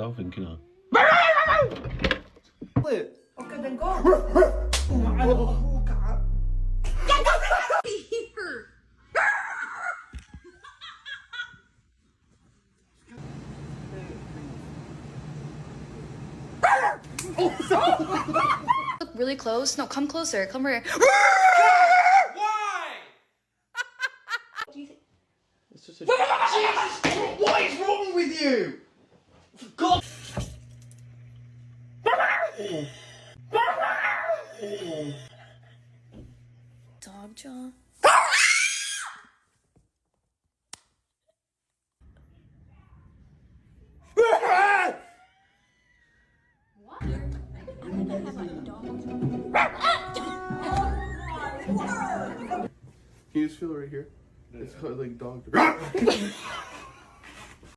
daw, thinking ah. Okay, then go. Oh, God. Look really close. No, come closer. Come here. Why? What do you think? It's just a... Jesus! What is wrong with you? For God... Dog jaw. Can you just feel it right here? It's called like dog.